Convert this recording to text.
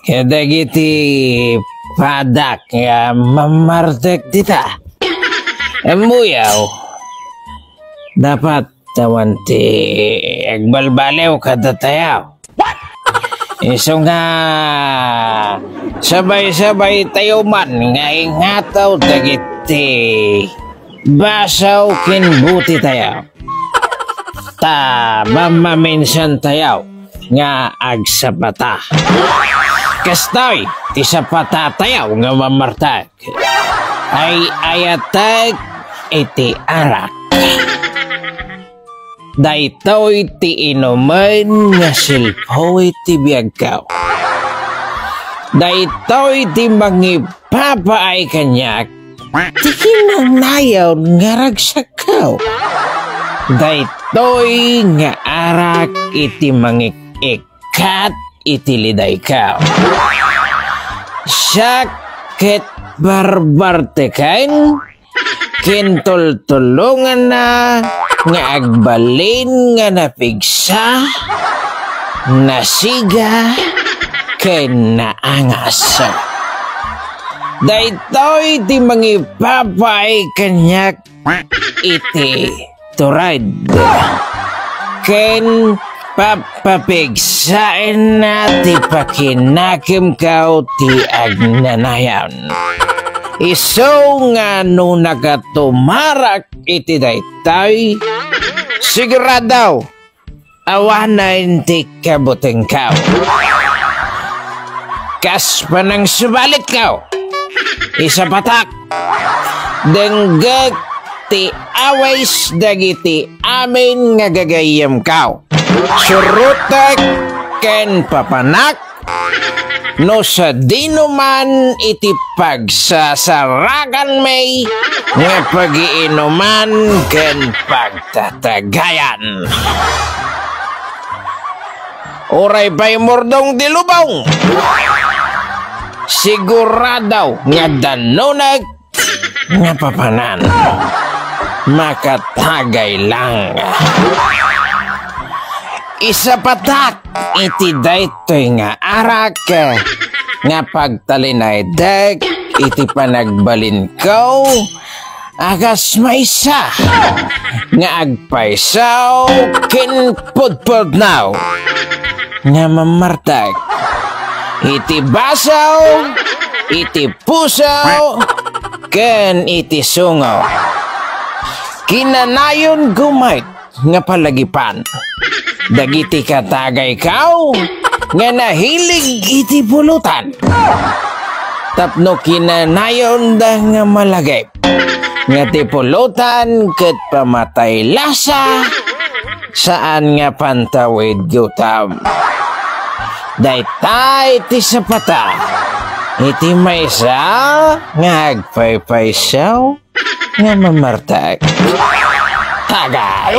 Kadagiti padak nga mamartek dita. Emuyaw. Dapat tawan ti agbalbalew kada tayaw. Iso nga sabay-sabay tayo man nga ingataw dagiti basaw kinbuti tayaw. Ta mamaminsan tayaw nga agsapata. Kastoy ti sapata tayaw nga mamartag. Ay ayatag iti arak. Daytoy ti inuman nga silpoy ti biyagkaw. Daytoy ti mangipapaay kanyak ti kinangnayaw nga ragsakaw. Daytoy nga arak iti mangikikat iti liday kaw. Sakit barbartekain kintultulungan na nga agbalin nga napigsa nasiga ken naangas. Daytoy ti mangipapay kanyak iti turad ken papapigsain na ti pakinakim kaw ti agnanayan. Iso nga no nakatumarak iti daytay, siguradaw awanan ti kabuteng kaw. Kas pa nang subalit kaw, isa patak, denggag ti aways dagiti amin nga gagayam kaw. Surutek ken papanak, no sa dinuman iti pagsasaragan may nga pagiinuman ken pagtatagayan. Oray pa'y mordong dilubong, siguradaw nga danunag nga papanan, makatagay lang. Isa patak iti daytoy nga arak nga pagtalinay dek iti panagbalin ko agas maysa nga agpaisaw kin pudpud now nga mamartag iti basaw iti pusaw ken iti sungaw. Kinanayon gumay nga palagipan dagiti katagay kaw nga nahilig iti pulutan. Tapno kinanayon da nga malagay nga ti pulutan ket pamatay lasa saan nga pantawid gutam. Daytay ti sapata iti maysa nga agpaypaysaw nga mamartag. Tagay!